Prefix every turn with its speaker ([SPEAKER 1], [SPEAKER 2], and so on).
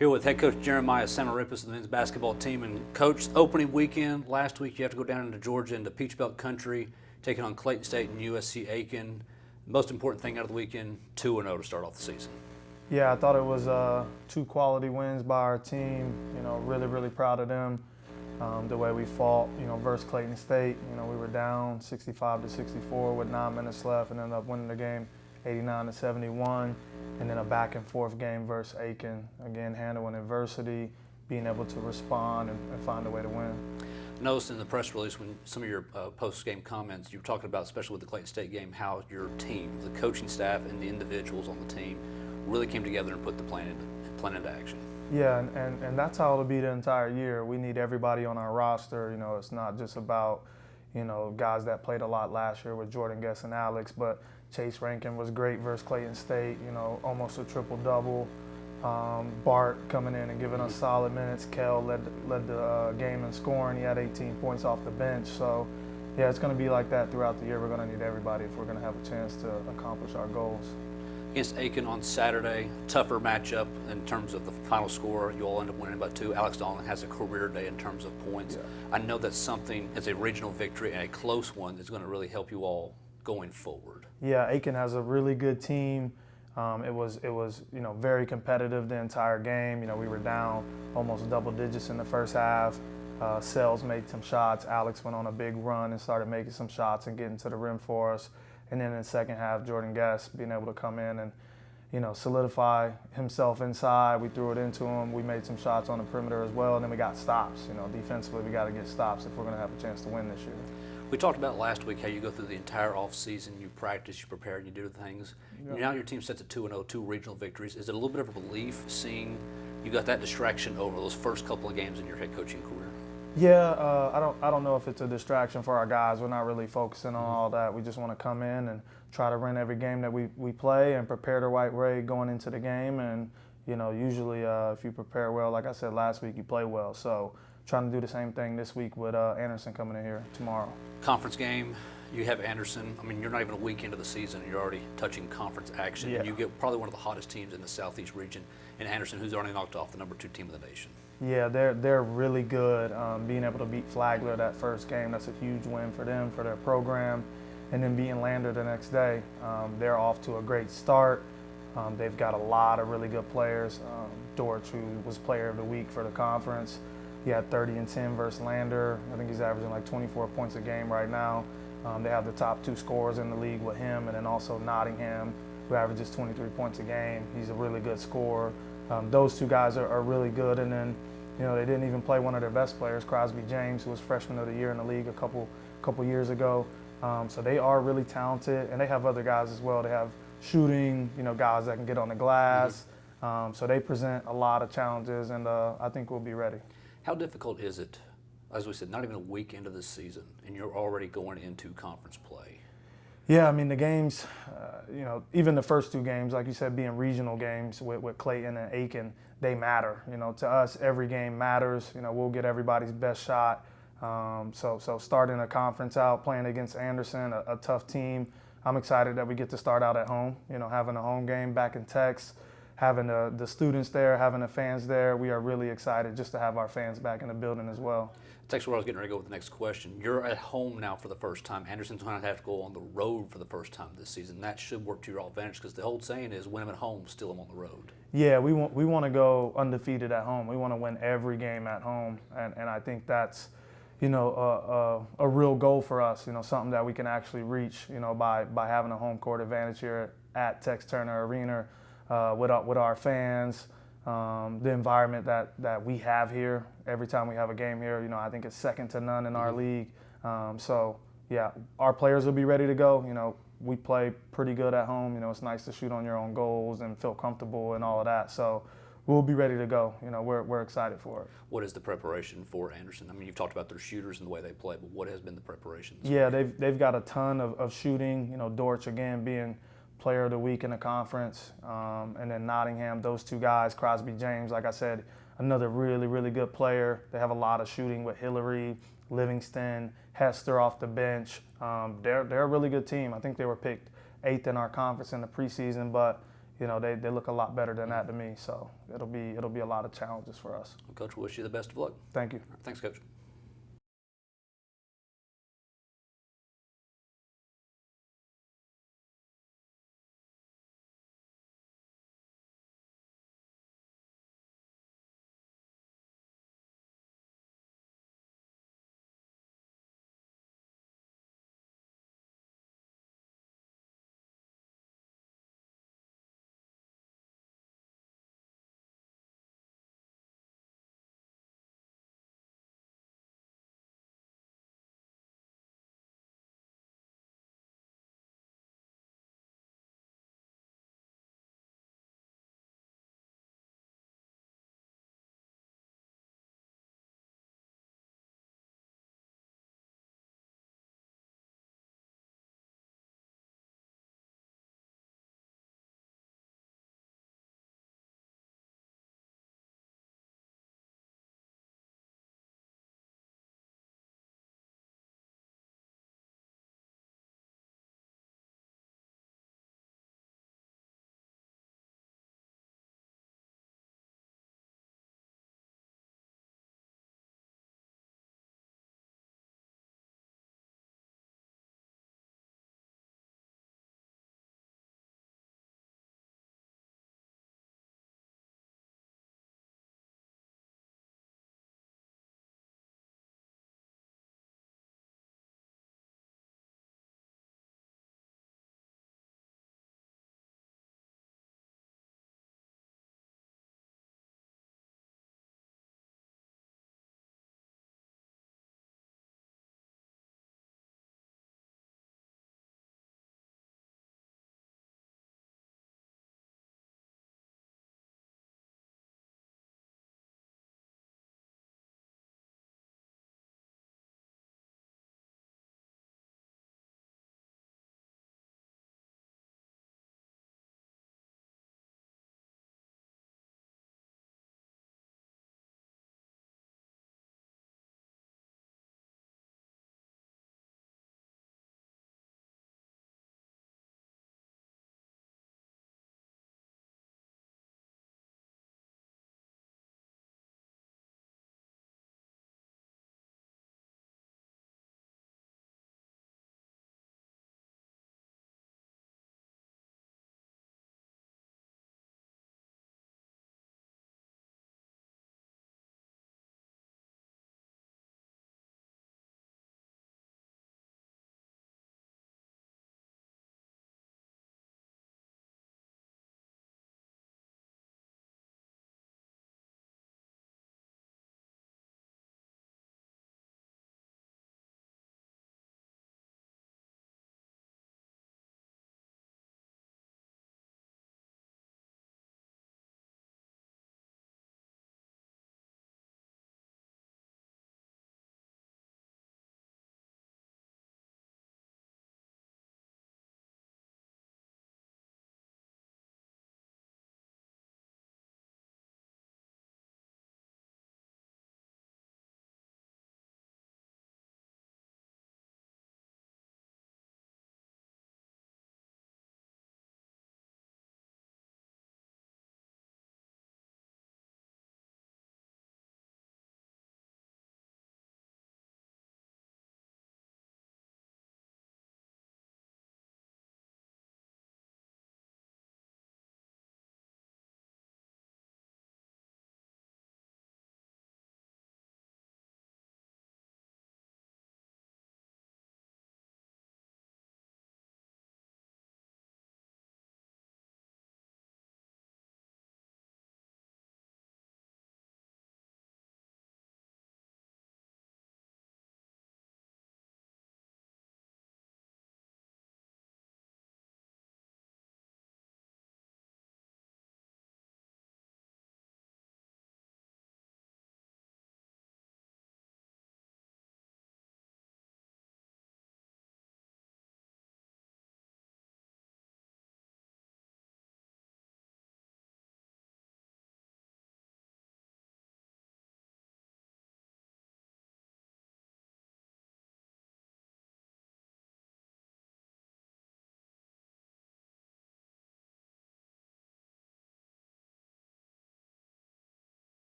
[SPEAKER 1] Here with head coach Jeremiah Samarrippas of the men's basketball team. And coach, opening weekend last week, you have to go down into Georgia into Peach Belt country, taking on Clayton State and USC Aiken. Most important thing out of the weekend, 2-0 to start off the season.
[SPEAKER 2] Yeah, I thought it was two quality wins by our team. Really proud of them. The way we fought, versus Clayton State. We were down 65-64 with 9 minutes left and ended up winning the game 89-71. And then a back and forth game versus Aiken. Again, handling adversity, being able to respond and find a way to win.
[SPEAKER 1] I noticed in the press release when some of your post-game comments, you were talking about, especially with the Clayton State game, how your team, the coaching staff and the individuals on the team really came together and put the plan into action.
[SPEAKER 2] Yeah, and that's how it'll be the entire year. We need everybody on our roster. It's not just about, guys that played a lot last year with Jordan Guess and Alex, but Chase Rankin was great versus Clayton State, almost a triple-double. Bart coming in and giving us solid minutes. Kel led the game in scoring. He had 18 points off the bench. So, yeah, it's going to be like that throughout the year. We're going to need everybody if we're going to have a chance to accomplish our goals.
[SPEAKER 1] Against Aiken on Saturday, tougher matchup in terms of the final score. You all end up winning by 2. Alex Dolan has a career day in terms of points. Yeah. I know that's something, as a regional victory and a close one, that's going to really help you all going forward.
[SPEAKER 2] Yeah, Aiken has a really good team. It was very competitive the entire game. We were down almost double digits in the first half. Sells made some shots. Alex went on a big run and started making some shots and getting to the rim for us. And then in the second half, Jordan Guest being able to come in and, solidify himself inside. We threw it into him. We made some shots on the perimeter as well. And then we got stops. Defensively, we got to get stops if we're going to have a chance to win this year.
[SPEAKER 1] We talked about last week how you go through the entire offseason, you practice, you prepare, and you do things. Yeah. Now your team sets at 2-0, 2 regional victories. Is it a little bit of a relief seeing you got that distraction over those first couple of games in your head coaching career?
[SPEAKER 2] Yeah, I don't know if it's a distraction for our guys. We're not really focusing on all that. We just want to come in and try to win every game that we play and prepare the right way going into the game. And, usually if you prepare well, like I said last week, you play well. So trying to do the same thing this week with Anderson coming in here tomorrow.
[SPEAKER 1] Conference game, you have Anderson. I mean, you're not even a week into the season, and you're already touching conference action.
[SPEAKER 2] Yeah.
[SPEAKER 1] And you get probably one of the hottest teams in the Southeast region in Anderson, who's already knocked off the number 2 team in the nation.
[SPEAKER 2] Yeah, they're really good. Being able to beat Flagler that first game, that's a huge win for them, for their program. And then beating Lander the next day, they're off to a great start. They've got a lot of really good players. Dorch, who was player of the week for the conference, he had 30 and 10 versus Lander. I think he's averaging like 24 points a game right now. They have the top 2 scorers in the league with him, and then also Nottingham, who averages 23 points a game. He's a really good scorer. Those 2 guys are really good. And then, they didn't even play one of their best players, Crosby James, who was freshman of the year in the league a couple years ago. So they are really talented, and they have other guys as well. They have shooting, guys that can get on the glass. So they present a lot of challenges, and I think we'll be ready.
[SPEAKER 1] How difficult is it, as we said, not even a week into this season, and you're already going into conference play?
[SPEAKER 2] Yeah, I mean, the games, even the first 2 games, like you said, being regional games with Clayton and Aiken, they matter. To us, every game matters. We'll get everybody's best shot. So starting a conference out, playing against Anderson, a tough team, I'm excited that we get to start out at home, having a home game back in Tex, having the students there, having the fans there. We are really excited just to have our fans back in the building as well.
[SPEAKER 1] That's where I was getting ready to go with the next question. You're at home now for the first time. Anderson's going to have to go on the road for the first time this season. That should work to your advantage because the old saying is win them at home, steal them on the road.
[SPEAKER 2] Yeah, we want to go undefeated at home. We want to win every game at home, and I think that's a real goal for us. Something that we can actually reach. By having a home court advantage here at Tex Turner Arena with our fans. The environment that we have here every time we have a game here, I think it's second to none in our league. So yeah, our players will be ready to go. We play pretty good at home. It's nice to shoot on your own goals and feel comfortable and all of that. So we'll be ready to go. We're excited for it.
[SPEAKER 1] What is the preparation for Anderson? I mean, you've talked about their shooters and the way they play, but what has been the preparation?
[SPEAKER 2] Yeah, they've got a ton of shooting. Dorch again being player of the week in the conference, and then Nottingham, those 2 guys, Crosby James, like I said, another really good player. They have a lot of shooting with Hillary, Livingston, Hester off the bench. They're a really good team. I think they were picked 8th in our conference in the preseason, but you know, they look a lot better than that to me. So it'll be a lot of challenges for us.
[SPEAKER 1] Well, Coach, we wish you the best of luck.
[SPEAKER 2] Thank you.
[SPEAKER 1] Thanks, Coach.